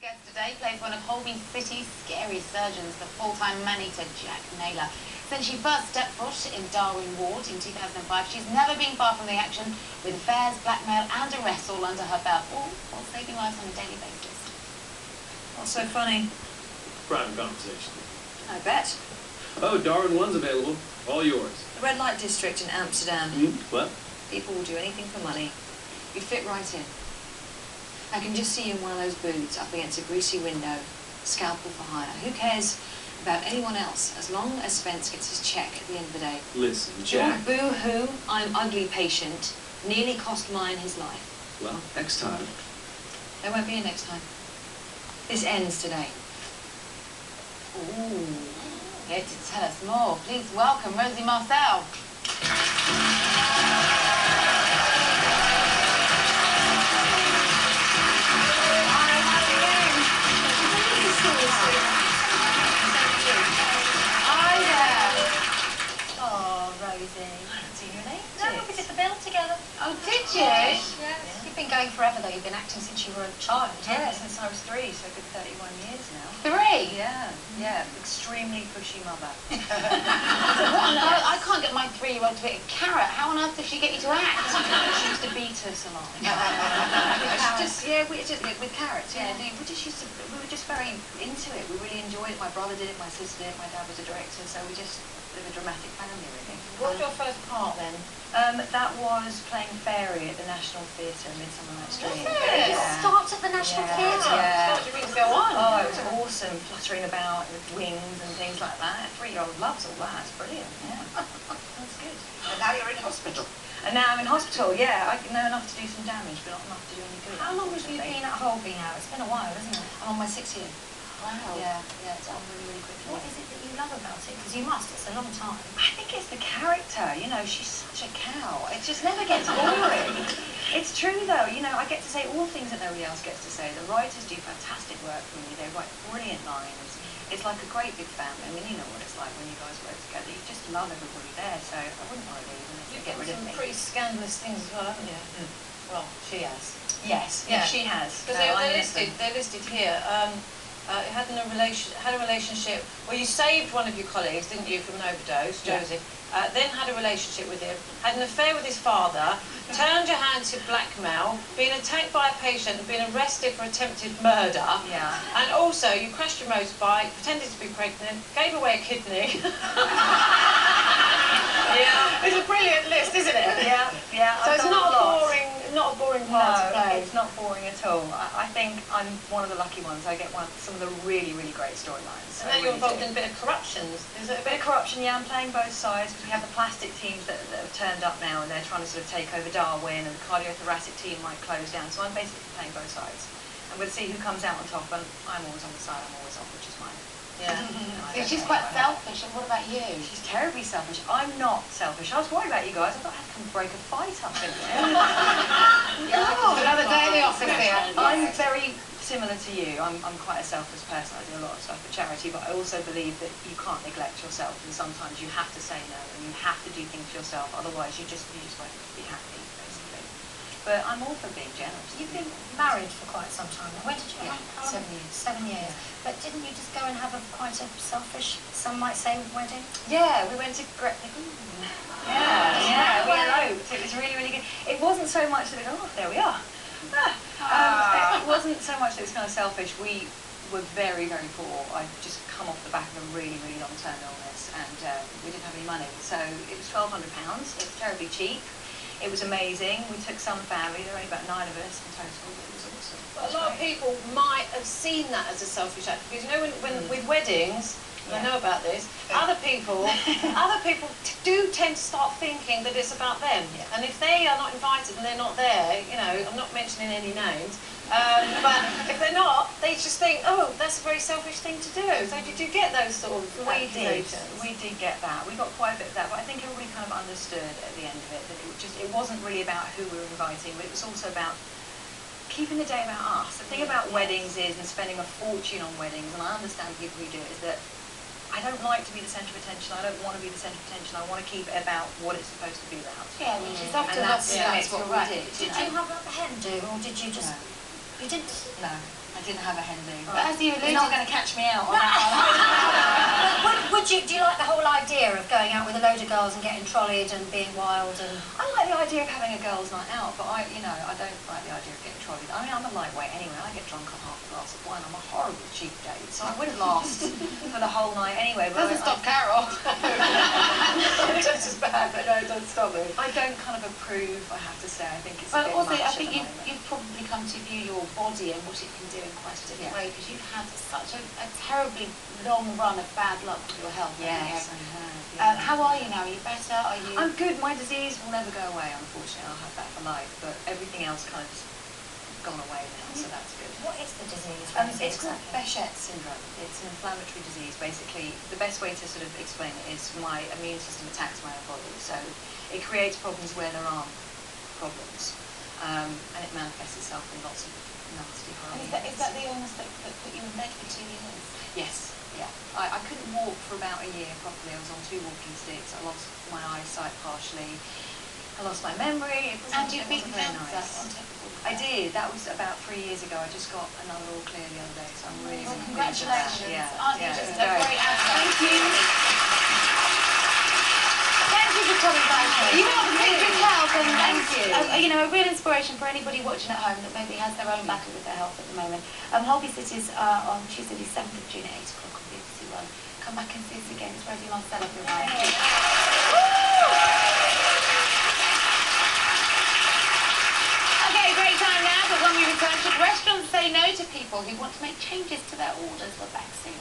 guest today plays one of Holby City's scariest surgeons, the full-time man-eater Jack Naylor. Since she first stepped foot in Darwin Ward in 2005, she's never been far from the action, with affairs, blackmail and arrests all under her belt, all while saving lives on a daily basis. What's so funny? Private conversation. I bet. Oh, Darwin 1's available. All yours. The red light district in Amsterdam. What? People will do anything for money. You'd fit right in. I can just see you in one of those booths up against a greasy window, scalpel for hire. Who cares about anyone else, as long as Spence gets his check at the end of the day? Listen, Jack. Boo-hoo, I'm ugly patient. Nearly cost mine his life. Well, next time. There won't be a next time. This ends today. Ooh, here to tell us more, please welcome Rosie Marcel. We did the bill together. Oh, did you? Yes. You've been going forever, though. You've been acting since you were a child. Yeah, since I was 3, so a good 31 years now. 3? Yeah. Extremely pushy mother. So what on earth? I can't get my 3-year-old to eat a carrot. How on earth does she get you to act? She used to beat us a lot. With carrots, yeah. We were just very into it. We really enjoyed it. My brother did it, my sister did it, my dad was a director, so we just live a dramatic family, really. What was your first part then? That was playing Fairy at the National Theatre in Midsummer Night's Dream. You start at the National Theatre? Yeah. What did you go on? Oh, it was awesome, fluttering about with wings and things like that. 3-year-old loves all that. It's brilliant, yeah. That's good. And now you're in hospital. And now I'm in hospital, yeah. I know enough to do some damage, but not enough to do any good. How long have you been at Holby now? It's been a while, isn't it? I'm on my 6th year. Wow. Yeah, it's gone really, really quickly. What is it that you love about it? Because you must, it's a long time. I think it's the character, you know, she's such a cow. It just never gets boring. It's true though, you know, I get to say all things that nobody else gets to say. The writers do fantastic work for me, they write brilliant lines. It's like a great big family. I mean, you know what it's like when you guys work together. You just love everybody there, so I wouldn't want to leave and You've get rid of some me. pretty scandalous things as well, haven't you? Well, she has. Yes, Yeah. she has. Because they're listed here. Had a relationship. Well, you saved one of your colleagues, didn't you, from an overdose, Josie? Then had a relationship with him. Had an affair with his father. Turned your hand to blackmail. Been attacked by a patient. Been arrested for attempted murder. Yeah. And also, you crashed your motorbike. Pretended to be pregnant. Gave away a kidney. Yeah. It's a brilliant list, isn't it? Yeah. So it's not a boring part to play. It's not boring at all. I think I'm one of the lucky ones. I get some of the really, really great storylines. And then you're involved in a bit of corruption. Is it A bit of corruption, yeah. I'm playing both sides because we have the plastic teams that have turned up now and they're trying to sort of take over Darwin, and the cardiothoracic team might close down. So I'm basically playing both sides. And we'll see who comes out on top, and I'm always on the side I'm always off, which is mine. Yeah. She's quite selfish, and what about you? She's terribly selfish. I'm not selfish. I was worried about you guys. I thought I'd come break a fight up in there. Another day in the office here. I'm very similar to you. I'm quite a selfless person. I do a lot of stuff for charity, but I also believe that you can't neglect yourself, and sometimes you have to say no, and you have to do things for yourself. Otherwise, you just won't be happy, basically. But I'm all for being generous. You've been married for quite some time. When did you? 7 years. 7 years. But didn't you just go and have quite a selfish, some might say, wedding? Yeah, we went to Yeah, we eloped. It was really, really good. It wasn't so much that there we are. It wasn't so much that it was kind of selfish. We were very, very poor. I'd just come off the back of a really, really long-term illness, and we didn't have any money. So it was £1,200. It was terribly cheap. It was amazing. We took some family. There were only about 9 of us in total. It was awesome. Well, a lot of people might have seen that as a selfish act, because you know when with weddings, I know about this, other people do tend to start thinking that it's about them. Yeah. And if they are not invited and they're not there, you know, I'm not mentioning any names, but if they're not, they just think, oh, that's a very selfish thing to do. So did you get those sort of accusations? We did get that. We got quite a bit of that, but I think everybody kind of understood at the end of it that it wasn't really about who we were inviting, but it was also about keeping the day about us. The thing about weddings is, and spending a fortune on weddings, and I understand people who do it, is that I don't like to be the centre of attention. I don't want to be the centre of attention. I want to keep it about what it's supposed to be about. Yeah, which is often and that's what what we did. Did you have a hen do, or did you just... No. You didn't? No, I didn't have a hen do. But as you You're alluded not going to catch me out on that one. Do you like the whole idea of going out with a load of girls and getting trolleyed and being wild and... I like the idea of having a girls' night out, but I don't like the idea of getting trolleyed. I mean, I'm a lightweight anyway. I get drunk on half a glass of wine. I'm a horrible cheap date, so I wouldn't last for the whole night anyway. But doesn't stop Carol. Just as bad, but no, it doesn't stop me. I don't kind of approve, I have to say. I think it's a bit Also, much I at think the moment. you've probably come to view your body and what it can do in quite a different Yeah. way, because you've had such a terribly long run of bad luck with your health. haven't Yes, you? I have. Yeah. How are you now? Are you better? Are you? I'm good. My disease will never go away, unfortunately. I'll have that for life. But everything else kind of has gone away now, so that's good. What is the disease? It's called Behçet syndrome. It's an inflammatory disease. Basically, the best way to sort of explain it is my immune system attacks my own body. So it creates problems where there aren't problems. And it manifests itself in lots of nasty, horrible And is that the illness that put you in bed for 2 years? Yes, yeah. I couldn't walk for about a year properly. I was on 2 walking sticks. I lost my eyesight partially. I lost my memory. And you've beaten very cancer nice. on top of all of I that. did. That was about 3 years ago. I just got another all clear the other day, so I'm really, Well, really pleased with that. congratulations. Yeah, Aren't you yeah, just it's a great asset? Thank you. Thank you for coming by. You have good health, and Thank you. you know, a real inspiration for anybody watching at home that maybe has their own battle with their health at the moment. Holby City's on Tuesday the 7th of June at 8 o'clock on BBC One. Come back and see us again. It's Rosie, Marcel, everyone. Okay, great time now, but when we return, should restaurants say no to people who want to make changes to their orders? We're back soon.